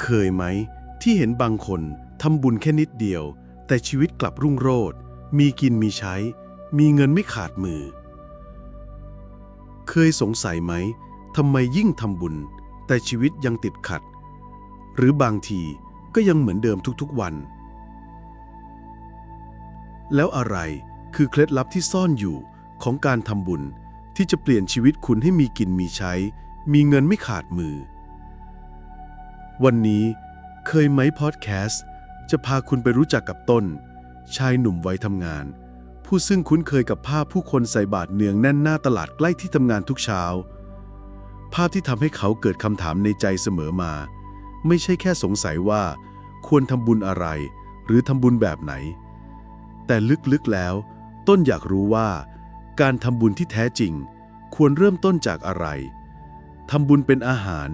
เคยไหมที่เห็นบางคนทำบุญแค่นิดเดียวแต่ชีวิตกลับรุ่งโรจน์มีกินมีใช้มีเงินไม่ขาดมือเคยสงสัยไหมทำไมยิ่งทำบุญแต่ชีวิตยังติดขัดหรือบางทีก็ยังเหมือนเดิมทุกๆวันแล้วอะไรคือเคล็ดลับที่ซ่อนอยู่ของการทำบุญที่จะเปลี่ยนชีวิตคุณให้มีกินมีใช้มีเงินไม่ขาดมือวันนี้เคยไหมพอดแคสต์จะพาคุณไปรู้จักกับต้นชายหนุ่มวัยทำงานผู้ซึ่งคุ้นเคยกับภาพผู้คนใส่บาตรเนืองแน่นหน้าตลาดใกล้ที่ทำงานทุกเช้าภาพที่ทำให้เขาเกิดคำถามในใจเสมอมาไม่ใช่แค่สงสัยว่าควรทำบุญอะไรหรือทำบุญแบบไหนแต่ลึกๆแล้วต้นอยากรู้ว่าการทำบุญที่แท้จริงควรเริ่มต้นจากอะไรทำบุญเป็นอาหาร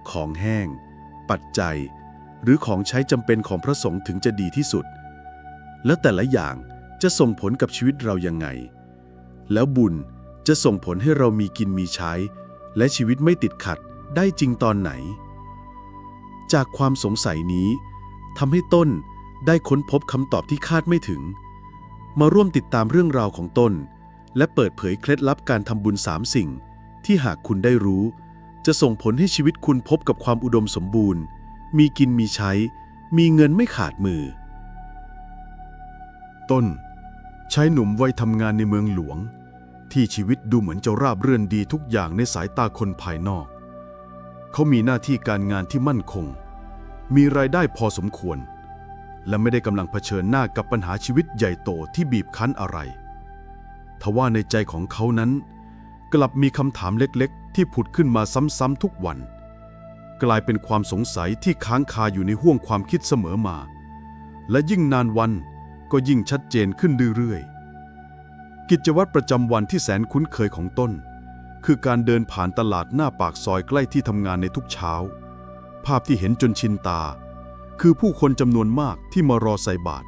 ของแห้งปัจจัยหรือของใช้จำเป็นของพระสงฆ์ถึงจะดีที่สุดแล้วแต่ละอย่างจะส่งผลกับชีวิตเรายังไงแล้วบุญจะส่งผลให้เรามีกินมีใช้และชีวิตไม่ติดขัดได้จริงตอนไหนจากความสงสัยนี้ทำให้ต้นได้ค้นพบคำตอบที่คาดไม่ถึงมาร่วมติดตามเรื่องราวของต้นและเปิดเผยเคล็ดลับการทำบุญ3 สิ่งที่หากคุณได้รู้จะส่งผลให้ชีวิตคุณพบกับความอุดมสมบูรณ์มีกินมีใช้มีเงินไม่ขาดมือต้นชายหนุ่มวัยทำงานในเมืองหลวงที่ชีวิตดูเหมือนจะราบรื่นดีทุกอย่างในสายตาคนภายนอกเขามีหน้าที่การงานที่มั่นคงมีรายได้พอสมควรและไม่ได้กำลังเผชิญหน้ากับปัญหาชีวิตใหญ่โตที่บีบคั้นอะไรทว่าในใจของเขานั้นกลับมีคำถามเล็กๆที่ผุดขึ้นมาซ้ำๆทุกวันกลายเป็นความสงสัยที่ค้างคาอยู่ในห้วงความคิดเสมอมาและยิ่งนานวันก็ยิ่งชัดเจนขึ้นเรื่อยๆกิจวัตรประจำวันที่แสนคุ้นเคยของต้นคือการเดินผ่านตลาดหน้าปากซอยใกล้ที่ทำงานในทุกเช้าภาพที่เห็นจนชินตาคือผู้คนจำนวนมากที่มารอใส่บาตร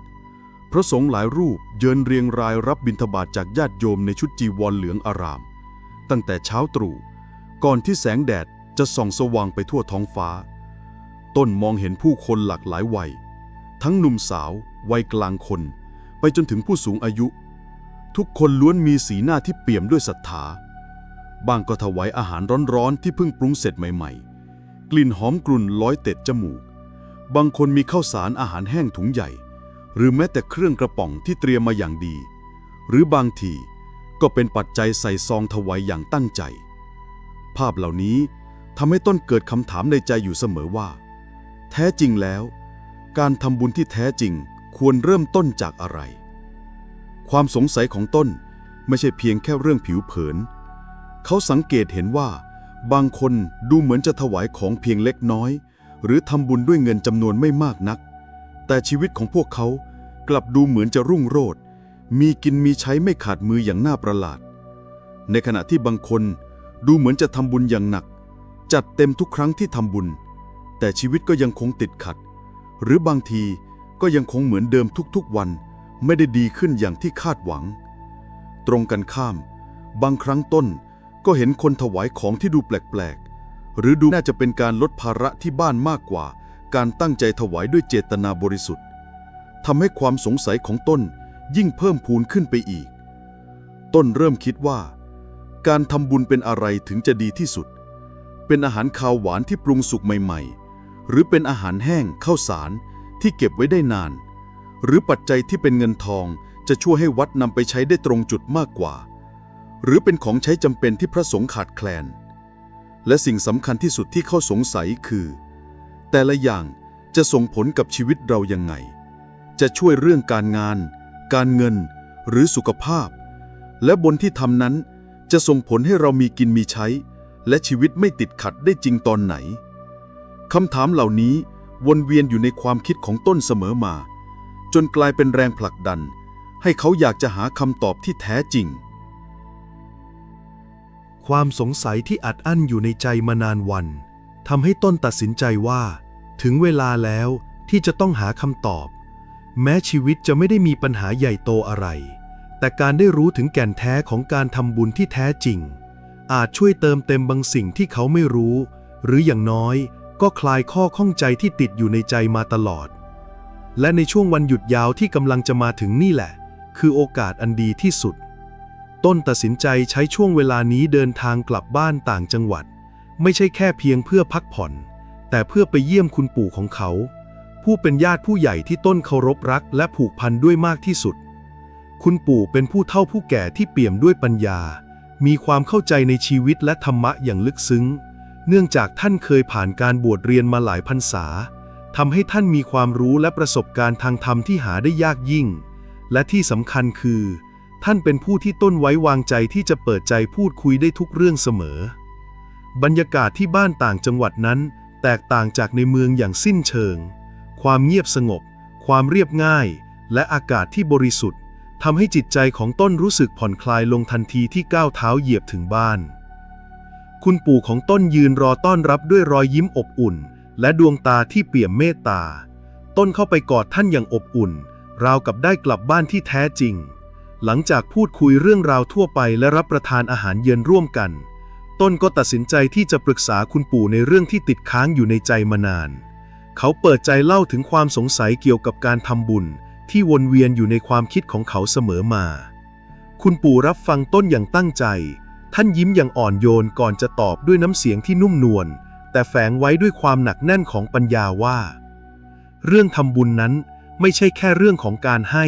พระสงฆ์หลายรูปเยินเรียงรายรับบิณฑบาตจากญาติโยมในชุดจีวรเหลืองอารามตั้งแต่เช้าตรู่ก่อนที่แสงแดดจะส่องสว่างไปทั่วท้องฟ้าต้นมองเห็นผู้คนหลากหลายวัยทั้งหนุ่มสาววัยกลางคนไปจนถึงผู้สูงอายุทุกคนล้วนมีสีหน้าที่เปี่ยมด้วยศรัทธาบางก็ถวายอาหารร้อนๆที่เพิ่งปรุงเสร็จใหม่ๆกลิ่นหอมกรุ่นลอยเตะจมูกบางคนมีข้าวสารอาหารแห้งถุงใหญ่หรือแม้แต่เครื่องกระป๋องที่เตรียมมาอย่างดีหรือบางทีก็เป็นปัจจัยใส่ซองถวายอย่างตั้งใจภาพเหล่านี้ทำให้ต้นเกิดคำถามในใจอยู่เสมอว่าแท้จริงแล้วการทำบุญที่แท้จริงควรเริ่มต้นจากอะไรความสงสัยของต้นไม่ใช่เพียงแค่เรื่องผิวเผินเขาสังเกตเห็นว่าบางคนดูเหมือนจะถวายของเพียงเล็กน้อยหรือทำบุญด้วยเงินจำนวนไม่มากนักแต่ชีวิตของพวกเขากลับดูเหมือนจะรุ่งโรจน์มีกินมีใช้ไม่ขาดมืออย่างน่าประหลาดในขณะที่บางคนดูเหมือนจะทำบุญอย่างหนักจัดเต็มทุกครั้งที่ทำบุญแต่ชีวิตก็ยังคงติดขัดหรือบางทีก็ยังคงเหมือนเดิมทุกๆวันไม่ได้ดีขึ้นอย่างที่คาดหวังตรงกันข้ามบางครั้งต้นก็เห็นคนถวายของที่ดูแปลกๆหรือดูน่าจะเป็นการลดภาระที่บ้านมากกว่าการตั้งใจถวายด้วยเจตนาบริสุทธิ์ทำให้ความสงสัยของต้นยิ่งเพิ่มพูนขึ้นไปอีกต้นเริ่มคิดว่าการทำบุญเป็นอะไรถึงจะดีที่สุดเป็นอาหารคาวหวานที่ปรุงสุกใหม่ๆหรือเป็นอาหารแห้งข้าวสารที่เก็บไว้ได้นานหรือปัจจัยที่เป็นเงินทองจะช่วยให้วัดนำไปใช้ได้ตรงจุดมากกว่าหรือเป็นของใช้จำเป็นที่พระสงฆ์ขาดแคลนและสิ่งสำคัญที่สุดที่เขาสงสัยคือแต่ละอย่างจะส่งผลกับชีวิตเรายังไงจะช่วยเรื่องการงานการเงินหรือสุขภาพและบนที่ทำนั้นจะส่งผลให้เรามีกินมีใช้และชีวิตไม่ติดขัดได้จริงตอนไหนคำถามเหล่านี้วนเวียนอยู่ในความคิดของต้นเสมอมาจนกลายเป็นแรงผลักดันให้เขาอยากจะหาคำตอบที่แท้จริงความสงสัยที่อัดอั้นอยู่ในใจมานานวันทำให้ต้นตัดสินใจว่าถึงเวลาแล้วที่จะต้องหาคำตอบแม้ชีวิตจะไม่ได้มีปัญหาใหญ่โตอะไรแต่การได้รู้ถึงแก่นแท้ของการทำบุญที่แท้จริงอาจช่วยเติมเต็มบางสิ่งที่เขาไม่รู้หรืออย่างน้อย ก็คลายข้อข้องใจที่ติดอยู่ในใจมาตลอดและในช่วงวันหยุดยาวที่กำลังจะมาถึงนี่แหละคือโอกาสอันดีที่สุดต้นตัดสินใจใช้ช่วงเวลานี้เดินทางกลับบ้านต่างจังหวัดไม่ใช่แค่เพียงเพื่อพักผ่อนแต่เพื่อไปเยี่ยมคุณปู่ของเขาผู้เป็นญาติผู้ใหญ่ที่ต้นเคารพรักและผูกพันด้วยมากที่สุดคุณปู่เป็นผู้เฒ่าผู้แก่ที่เปี่ยมด้วยปัญญามีความเข้าใจในชีวิตและธรรมะอย่างลึกซึ้งเนื่องจากท่านเคยผ่านการบวชเรียนมาหลายพรรษาทำให้ท่านมีความรู้และประสบการณ์ทางธรรมที่หาได้ยากยิ่งและที่สำคัญคือท่านเป็นผู้ที่ต้นไว้วางใจที่จะเปิดใจพูดคุยได้ทุกเรื่องเสมอบรรยากาศที่บ้านต่างจังหวัดนั้นแตกต่างจากในเมืองอย่างสิ้นเชิงความเงียบสงบความเรียบง่ายและอากาศที่บริสุทธิ์ทำให้จิตใจของต้นรู้สึกผ่อนคลายลงทันทีที่ก้าวเท้าเหยียบถึงบ้านคุณปู่ของต้นยืนรอต้อนรับด้วยรอยยิ้มอบอุ่นและดวงตาที่เปี่ยมเมตตาต้นเข้าไปกอดท่านอย่างอบอุ่นราวกับได้กลับบ้านที่แท้จริงหลังจากพูดคุยเรื่องราวทั่วไปและรับประทานอาหารเย็นร่วมกันต้นก็ตัดสินใจที่จะปรึกษาคุณปู่ในเรื่องที่ติดค้างอยู่ในใจมานานเขาเปิดใจเล่าถึงความสงสัยเกี่ยวกับการทำบุญที่วนเวียนอยู่ในความคิดของเขาเสมอมาคุณปู่รับฟังต้นอย่างตั้งใจท่านยิ้มอย่างอ่อนโยนก่อนจะตอบด้วยน้ำเสียงที่นุ่มนวลแต่แฝงไว้ด้วยความหนักแน่นของปัญญาว่าเรื่องทำบุญนั้นไม่ใช่แค่เรื่องของการให้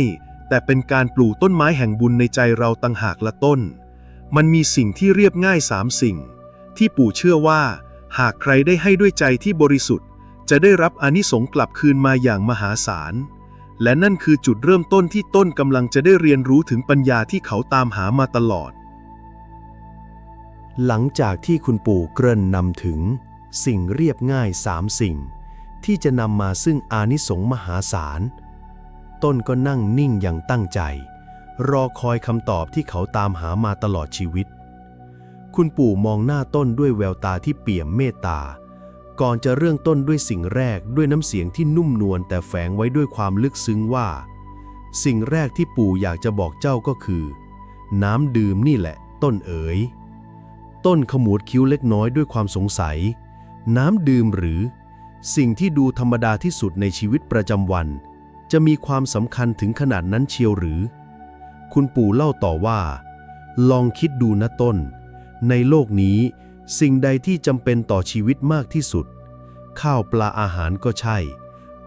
แต่เป็นการปลูกต้นไม้แห่งบุญในใจเราต่างหากละต้นมันมีสิ่งที่เรียบง่าย3 สิ่งที่ปู่เชื่อว่าหากใครได้ให้ด้วยใจที่บริสุทธิ์จะได้รับอานิสงส์กลับคืนมาอย่างมหาศาลและนั่นคือจุดเริ่มต้นที่ต้นกำลังจะได้เรียนรู้ถึงปัญญาที่เขาตามหามาตลอดหลังจากที่คุณปู่เกริ่นนำถึงสิ่งเรียบง่าย3 สิ่งที่จะนำมาซึ่งอานิสงส์มหาศาลต้นก็นั่งนิ่งอย่างตั้งใจรอคอยคำตอบที่เขาตามหามาตลอดชีวิตคุณปู่มองหน้าต้นด้วยแววตาที่เปี่ยมเมตตาก่อนจะเริ่มต้นด้วยสิ่งแรกด้วยน้ำเสียงที่นุ่มนวลแต่แฝงไว้ด้วยความลึกซึ้งว่าสิ่งแรกที่ปู่อยากจะบอกเจ้าก็คือน้ำดื่มนี่แหละต้นเอ๋ยต้นขมวดคิ้วเล็กน้อยด้วยความสงสัยน้ำดื่มหรือสิ่งที่ดูธรรมดาที่สุดในชีวิตประจำวันจะมีความสำคัญถึงขนาดนั้นเชียวหรือคุณปู่เล่าต่อว่าลองคิดดูนะต้นในโลกนี้สิ่งใดที่จำเป็นต่อชีวิตมากที่สุดข้าวปลาอาหารก็ใช่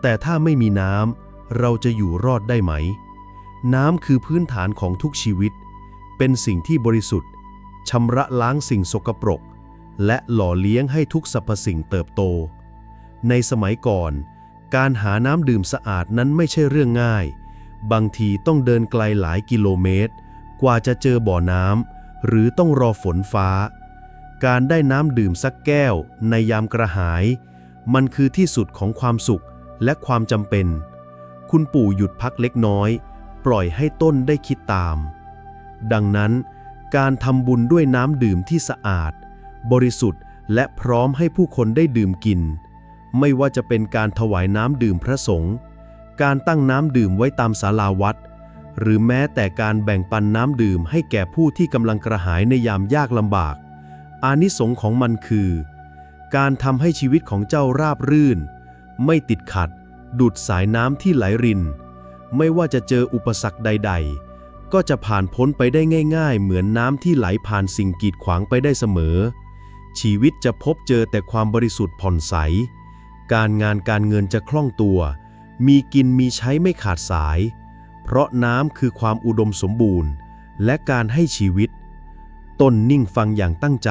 แต่ถ้าไม่มีน้ำเราจะอยู่รอดได้ไหมน้ำคือพื้นฐานของทุกชีวิตเป็นสิ่งที่บริสุทธิ์ชำระล้างสิ่งสกปรกและหล่อเลี้ยงให้ทุกสรรพสิ่งเติบโตในสมัยก่อนการหาน้ำดื่มสะอาดนั้นไม่ใช่เรื่องง่ายบางทีต้องเดินไกลหลายกิโลเมตรกว่าจะเจอบ่อน้ำหรือต้องรอฝนฟ้าการได้น้ำดื่มสักแก้วในยามกระหายมันคือที่สุดของความสุขและความจำเป็นคุณปู่หยุดพักเล็กน้อยปล่อยให้ต้นได้คิดตามดังนั้นการทำบุญด้วยน้ำดื่มที่สะอาดบริสุทธิ์และพร้อมให้ผู้คนได้ดื่มกินไม่ว่าจะเป็นการถวายน้ำดื่มพระสงฆ์การตั้งน้ำดื่มไว้ตามศาลาวัดหรือแม้แต่การแบ่งปันน้ำดื่มให้แก่ผู้ที่กำลังกระหายในยามยากลำบากอานิสงส์ของมันคือการทำให้ชีวิตของเจ้าราบรื่นไม่ติดขัดดุจสายน้ำที่ไหลรินไม่ว่าจะเจออุปสรรคใดๆก็จะผ่านพ้นไปได้ง่ายๆเหมือนน้ำที่ไหลผ่านสิ่งกีดขวางไปได้เสมอชีวิตจะพบเจอแต่ความบริสุทธิ์ผ่องใสการงานการเงินจะคล่องตัวมีกินมีใช้ไม่ขาดสายเพราะน้ำคือความอุดมสมบูรณ์และการให้ชีวิตต้นนิ่งฟังอย่างตั้งใจ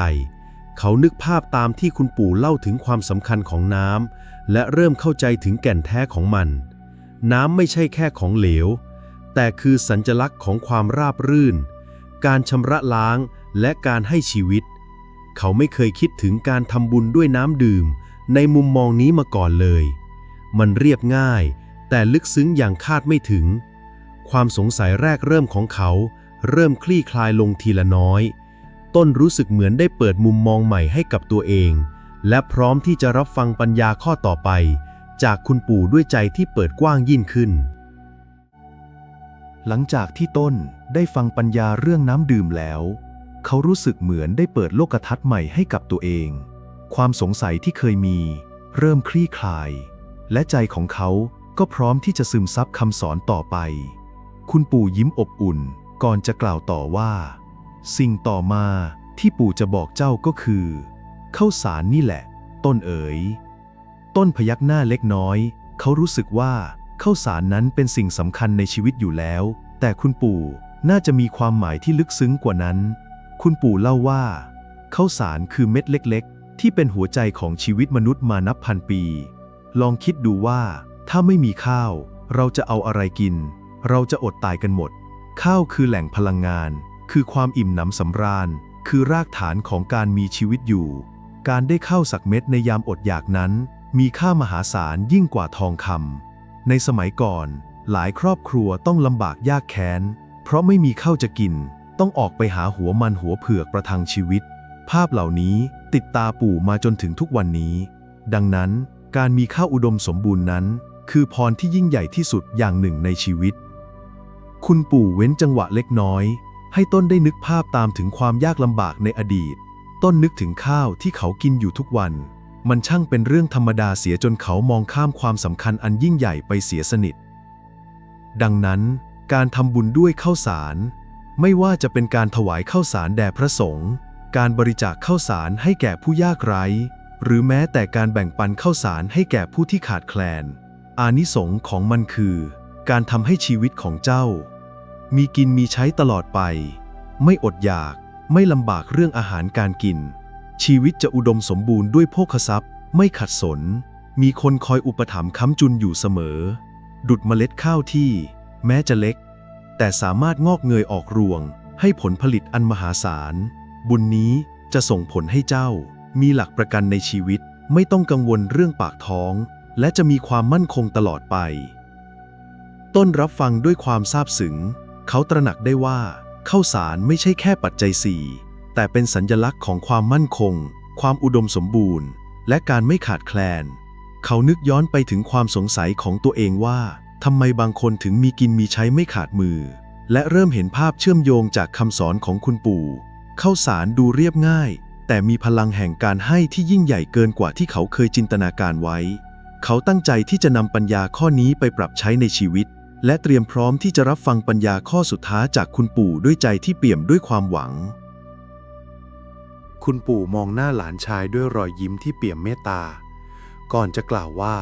เขานึกภาพตามที่คุณปู่เล่าถึงความสำคัญของน้ำและเริ่มเข้าใจถึงแก่นแท้ของมันน้ำไม่ใช่แค่ของเหลวแต่คือสัญลักษณ์ของความราบรื่นการชำระล้างและการให้ชีวิตเขาไม่เคยคิดถึงการทำบุญด้วยน้ำดื่มในมุมมองนี้มาก่อนเลยมันเรียบง่ายแต่ลึกซึ้งอย่างคาดไม่ถึงความสงสัยแรกเริ่มของเขาเริ่มคลี่คลายลงทีละน้อยต้นรู้สึกเหมือนได้เปิดมุมมองใหม่ให้กับตัวเองและพร้อมที่จะรับฟังปัญญาข้อต่อไปจากคุณปู่ด้วยใจที่เปิดกว้างยิ่งขึ้นหลังจากที่ต้นได้ฟังปัญญาเรื่องน้ำดื่มแล้วเขารู้สึกเหมือนได้เปิดโลกทัศน์ใหม่ให้กับตัวเองความสงสัยที่เคยมี เริ่มคลี่คลาย และใจของเขาก็พร้อมที่จะซึมซับคำสอนต่อไป คุณปู่ยิ้มอบอุ่นก่อนจะกล่าวต่อว่า สิ่งต่อมาที่ปู่จะบอกเจ้าก็คือข้าวสารนี่แหละ ต้นเอ๋ย ต้นพยักหน้าเล็กน้อย เขารู้สึกว่าข้าวสารนั้นเป็นสิ่งสำคัญในชีวิตอยู่แล้ว แต่คุณปู่น่าจะมีความหมายที่ลึกซึ้งกว่านั้น คุณปู่เล่าว่าข้าวสารคือเม็ดเล็กๆที่เป็นหัวใจของชีวิตมนุษย์มานับพันปี ลองคิดดูว่าถ้าไม่มีข้าวเราจะเอาอะไรกิน เราจะอดตายกันหมด ข้าวคือแหล่งพลังงาน คือความอิ่มหนำสำราญ คือรากฐานของการมีชีวิตอยู่ การได้ข้าวสักเม็ดในยามอดอยากนั้นมีค่ามหาศาลยิ่งกว่าทองคำ ในสมัยก่อนหลายครอบครัวต้องลำบากยากแค้นเพราะไม่มีข้าวจะกิน ต้องออกไปหาหัวมันหัวเผือกประทังชีวิต ภาพเหล่านี้ติดตาปู่มาจนถึงทุกวันนี้ ดังนั้นการมีข้าวอุดมสมบูรณ์นั้นคือพรที่ยิ่งใหญ่ที่สุดอย่างหนึ่งในชีวิต คุณปู่เว้นจังหวะเล็กน้อยให้ต้นได้นึกภาพตามถึงความยากลำบากในอดีต ต้นนึกถึงข้าวที่เขากินอยู่ทุกวัน มันช่างเป็นเรื่องธรรมดาเสียจนเขามองข้ามความสำคัญอันยิ่งใหญ่ไปเสียสนิท ดังนั้นการทำบุญด้วยข้าวสารไม่ว่าจะเป็นการถวายข้าวสารแด่พระสงฆ์การบริจาคข้าวสารให้แก่ผู้ยากไร้หรือแม้แต่การแบ่งปันข้าวสารให้แก่ผู้ที่ขาดแคลนอานิสงส์ของมันคือการทำให้ชีวิตของเจ้ามีกินมีใช้ตลอดไปไม่อดอยากไม่ลำบากเรื่องอาหารการกินชีวิตจะอุดมสมบูรณ์ด้วยโภคทรัพย์ไม่ขัดสนมีคนคอยอุปถัมภ์ค้ำจุนอยู่เสมอดุจเมล็ดข้าวที่แม้จะเล็กแต่สามารถงอกเงยออกรวงให้ผลผลิตอันมหาศาลบุญนี้จะส่งผลให้เจ้ามีหลักประกันในชีวิตไม่ต้องกังวลเรื่องปากท้องและจะมีความมั่นคงตลอดไปต้นรับฟังด้วยความซาบซึ้งเขาตระหนักได้ว่าข้าวสารไม่ใช่แค่ปัจจัยสี่แต่เป็นสัญลักษณ์ของความมั่นคงความอุดมสมบูรณ์และการไม่ขาดแคลนเขานึกย้อนไปถึงความสงสัยของตัวเองว่าทำไมบางคนถึงมีกินมีใช้ไม่ขาดมือและเริ่มเห็นภาพเชื่อมโยงจากคำสอนของคุณปู่ข้าวสารดูเรียบง่ายแต่มีพลังแห่งการให้ที่ยิ่งใหญ่เกินกว่าที่เขาเคยจินตนาการไว้เขาตั้งใจที่จะนำปัญญาข้อนี้ไปปรับใช้ในชีวิตและเตรียมพร้อมที่จะรับฟังปัญญาข้อสุดท้ายจากคุณปู่ด้วยใจที่เปี่ยมด้วยความหวังคุณปู่มองหน้าหลานชายด้วยรอยยิ้มที่เปี่ยมเมตตาก่อนจะกล่าวว่า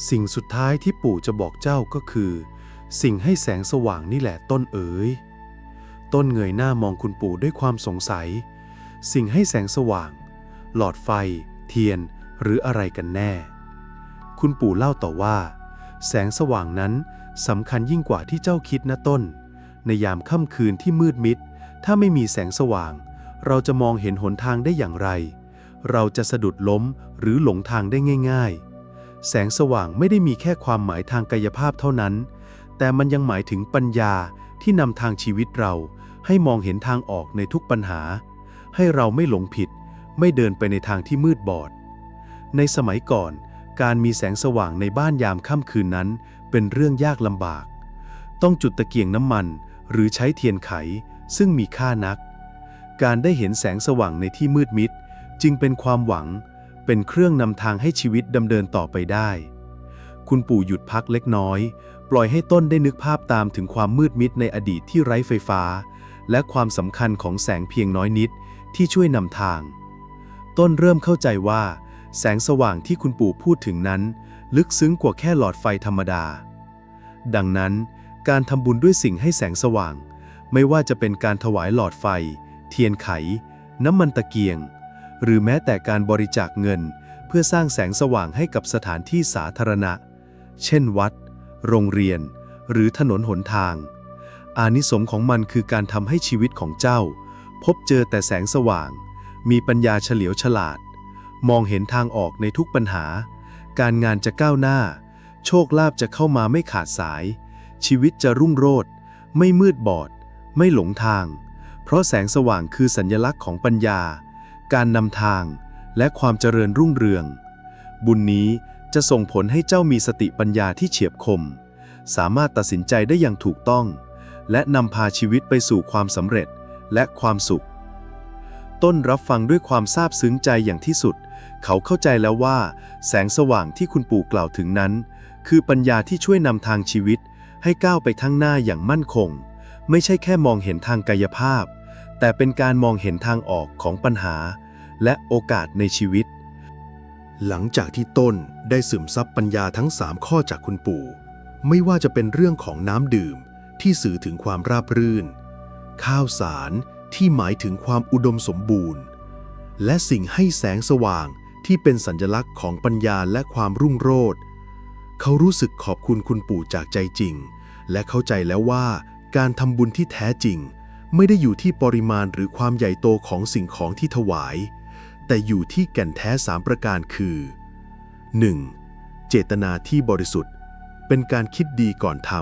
สิ่งสุดท้ายที่ปู่จะบอกเจ้าก็คือสิ่งให้แสงสว่างนี่แหละต้นเอ๋ยต้นเงยหน้ามองคุณปู่ด้วยความสงสัยสิ่งให้แสงสว่างหลอดไฟเทียนหรืออะไรกันแน่คุณปู่เล่าต่อว่าแสงสว่างนั้นสำคัญยิ่งกว่าที่เจ้าคิดนะต้นในยามค่ำคืนที่มืดมิดถ้าไม่มีแสงสว่างเราจะมองเห็นหนทางได้อย่างไรเราจะสะดุดล้มหรือหลงทางได้ง่ายๆแสงสว่างไม่ได้มีแค่ความหมายทางกายภาพเท่านั้นแต่มันยังหมายถึงปัญญาที่นำทางชีวิตเราให้มองเห็นทางออกในทุกปัญหาให้เราไม่หลงผิดไม่เดินไปในทางที่มืดบอดในสมัยก่อนการมีแสงสว่างในบ้านยามค่ำคืนนั้นเป็นเรื่องยากลำบากต้องจุดตะเกียงน้ำมันหรือใช้เทียนไขซึ่งมีค่านักการได้เห็นแสงสว่างในที่มืดมิดจึงเป็นความหวังเป็นเครื่องนำทางให้ชีวิตดำเนินต่อไปได้คุณปู่หยุดพักเล็กน้อยปล่อยให้ต้นได้นึกภาพตามถึงความมืดมิดในอดีตที่ไร้ไฟฟ้าและความสำคัญของแสงเพียงน้อยนิดที่ช่วยนำทางต้นเริ่มเข้าใจว่าแสงสว่างที่คุณปู่พูดถึงนั้นลึกซึ้งกว่าแค่หลอดไฟธรรมดาดังนั้นการทำบุญด้วยสิ่งให้แสงสว่างไม่ว่าจะเป็นการถวายหลอดไฟเทียนไขน้ำมันตะเกียงหรือแม้แต่การบริจาคเงินเพื่อสร้างแสงสว่างให้กับสถานที่สาธารณะเช่นวัดโรงเรียนหรือถนนหนทางอานิสงส์ของมันคือการทำให้ชีวิตของเจ้าพบเจอแต่แสงสว่างมีปัญญาเฉลียวฉลาดมองเห็นทางออกในทุกปัญหาการงานจะก้าวหน้าโชคลาภจะเข้ามาไม่ขาดสายชีวิตจะรุ่งโรจน์ไม่มืดบอดไม่หลงทางเพราะแสงสว่างคือสัญลักษณ์ของปัญญาการนำทางและความเจริญรุ่งเรืองบุญนี้จะส่งผลให้เจ้ามีสติปัญญาที่เฉียบคมสามารถตัดสินใจได้อย่างถูกต้องและนำพาชีวิตไปสู่ความสำเร็จและความสุขต้นรับฟังด้วยความซาบซึ้งใจอย่างที่สุด เขาเข้าใจแล้วว่าแสงสว่างที่คุณปู่กล่าวถึงนั้นคือปัญญาที่ช่วยนำทางชีวิตให้ก้าวไปข้างหน้าอย่างมั่นคงไม่ใช่แค่มองเห็นทางกายภาพแต่เป็นการมองเห็นทางออกของปัญหาและโอกาสในชีวิตหลังจากที่ต้นได้ซึมซับปัญญาทั้ง3ข้อจากคุณปู่ไม่ว่าจะเป็นเรื่องของน้ำดื่มที่สื่อถึงความราบรื่นข้าวสารที่หมายถึงความอุดมสมบูรณ์และสิ่งให้แสงสว่างที่เป็นสัญลักษณ์ของปัญญาและความรุ่งโรจน์เขารู้สึกขอบคุณคุณปู่จากใจจริงและเข้าใจแล้วว่าการทำบุญที่แท้จริงไม่ได้อยู่ที่ปริมาณหรือความใหญ่โตของสิ่งของที่ถวายแต่อยู่ที่แก่นแท้3ประการคือ 1. เจตนาที่บริสุทธิ์เป็นการคิดดีก่อนท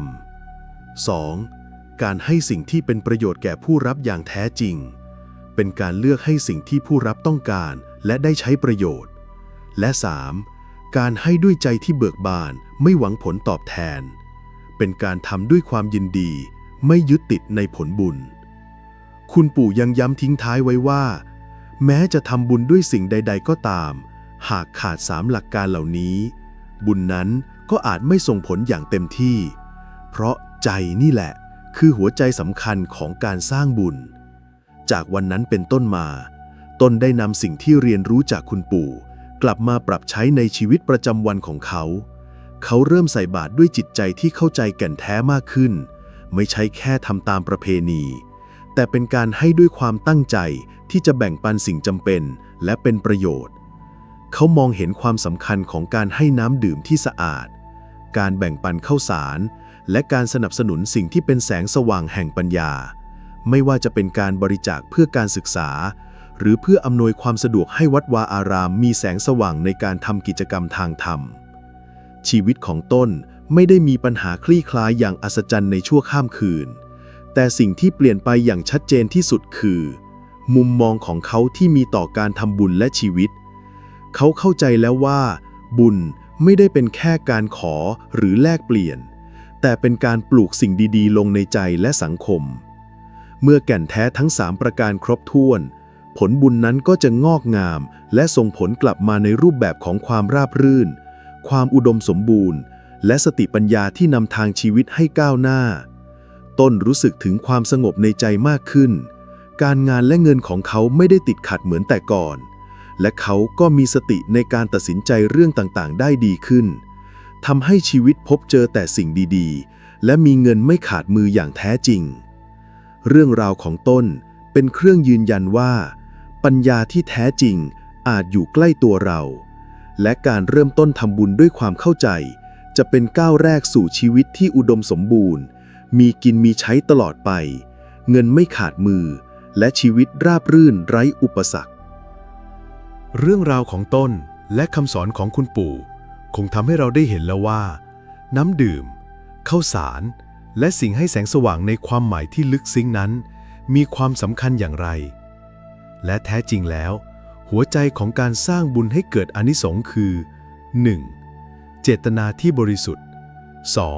ำ 2. การให้สิ่งที่เป็นประโยชน์แก่ผู้รับอย่างแท้จริงเป็นการเลือกให้สิ่งที่ผู้รับต้องการและได้ใช้ประโยชน์และ 3. การให้ด้วยใจที่เบิกบานไม่หวังผลตอบแทนเป็นการทำด้วยความยินดีไม่ยึดติดในผลบุญคุณปู่ยังย้ำทิ้งท้ายไว้ว่าแม้จะทำบุญด้วยสิ่งใดๆก็ตามหากขาด3หลักการเหล่านี้บุญนั้นก็อาจไม่ส่งผลอย่างเต็มที่เพราะใจนี่แหละคือหัวใจสำคัญของการสร้างบุญจากวันนั้นเป็นต้นมาต้นได้นำสิ่งที่เรียนรู้จากคุณปู่กลับมาปรับใช้ในชีวิตประจำวันของเขาเริ่มใส่บาตรด้วยจิตใจที่เข้าใจแก่นแท้มากขึ้นไม่ใช่แค่ทำตามประเพณีแต่เป็นการให้ด้วยความตั้งใจที่จะแบ่งปันสิ่งจำเป็นและเป็นประโยชน์เขามองเห็นความสำคัญของการให้น้ำดื่มที่สะอาดการแบ่งปันข้าวสารและการสนับสนุนสิ่งที่เป็นแสงสว่างแห่งปัญญาไม่ว่าจะเป็นการบริจาคเพื่อการศึกษาหรือเพื่ออำนวยความสะดวกให้วัดวาอารามมีแสงสว่างในการทำกิจกรรมทางธรรมชีวิตของต้นไม่ได้มีปัญหาคลี่คลายอย่างอัศจรรย์ในชั่วข้ามคืนแต่สิ่งที่เปลี่ยนไปอย่างชัดเจนที่สุดคือมุมมองของเขาที่มีต่อการทำบุญและชีวิตเขาเข้าใจแล้วว่าบุญไม่ได้เป็นแค่การขอหรือแลกเปลี่ยนแต่เป็นการปลูกสิ่งดีๆลงในใจและสังคมเมื่อแก่นแท้ทั้ง3ประการครบถ้วนผลบุญนั้นก็จะงอกงามและส่งผลกลับมาในรูปแบบของความราบรื่นความอุดมสมบูรณ์และสติปัญญาที่นำทางชีวิตให้ก้าวหน้าต้นรู้สึกถึงความสงบในใจมากขึ้นการงานและเงินของเขาไม่ได้ติดขัดเหมือนแต่ก่อนและเขาก็มีสติในการตัดสินใจเรื่องต่างๆได้ดีขึ้นทำให้ชีวิตพบเจอแต่สิ่งดีๆและมีเงินไม่ขาดมืออย่างแท้จริงเรื่องราวของต้นเป็นเครื่องยืนยันว่าปัญญาที่แท้จริงอาจอยู่ใกล้ตัวเราและการเริ่มต้นทำบุญด้วยความเข้าใจจะเป็นก้าวแรกสู่ชีวิตที่อุดมสมบูรณ์มีกินมีใช้ตลอดไปเงินไม่ขาดมือและชีวิตราบรื่นไร้อุปสรรคเรื่องราวของต้นและคำสอนของคุณปู่คงทำให้เราได้เห็นแล้วว่าน้ำดื่มข้าวสารและสิ่งให้แสงสว่างในความหมายที่ลึกซึ้งนั้นมีความสำคัญอย่างไรและแท้จริงแล้วหัวใจของการสร้างบุญให้เกิดอานิสงส์คือ 1. เจตนาที่บริสุทธิ์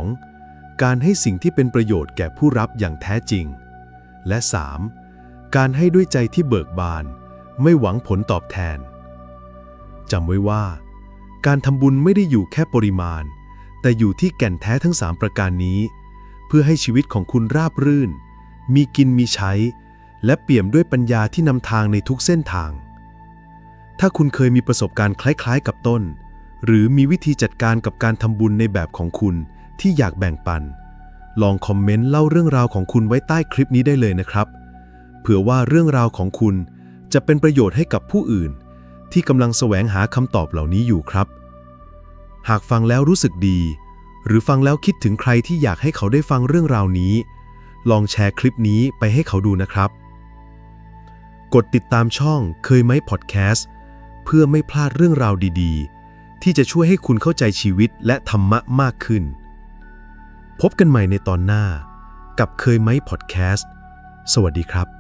2. การให้สิ่งที่เป็นประโยชน์แก่ผู้รับอย่างแท้จริงและ 3. การให้ด้วยใจที่เบิกบานไม่หวังผลตอบแทนจำไว้ว่าการทำบุญไม่ได้อยู่แค่ปริมาณแต่อยู่ที่แก่นแท้ทั้ง3ประการนี้เพื่อให้ชีวิตของคุณราบรื่นมีกินมีใช้และเปี่ยมด้วยปัญญาที่นำทางในทุกเส้นทางถ้าคุณเคยมีประสบการณ์คล้ายๆกับต้นหรือมีวิธีจัดการกับการทำบุญในแบบของคุณที่อยากแบ่งปันลองคอมเมนต์เล่าเรื่องราวของคุณไว้ใต้คลิปนี้ได้เลยนะครับเผื่อว่าเรื่องราวของคุณจะเป็นประโยชน์ให้กับผู้อื่นที่กำลังแสวงหาคำตอบเหล่านี้อยู่ครับหากฟังแล้วรู้สึกดีหรือฟังแล้วคิดถึงใครที่อยากให้เขาได้ฟังเรื่องราวนี้ลองแชร์คลิปนี้ไปให้เขาดูนะครับกดติดตามช่องเคยไหมพอดแคสต์เพื่อไม่พลาดเรื่องราวดีๆที่จะช่วยให้คุณเข้าใจชีวิตและธรรมะมากขึ้นพบกันใหม่ในตอนหน้ากับเคยไหมพอดแคสต์สวัสดีครับ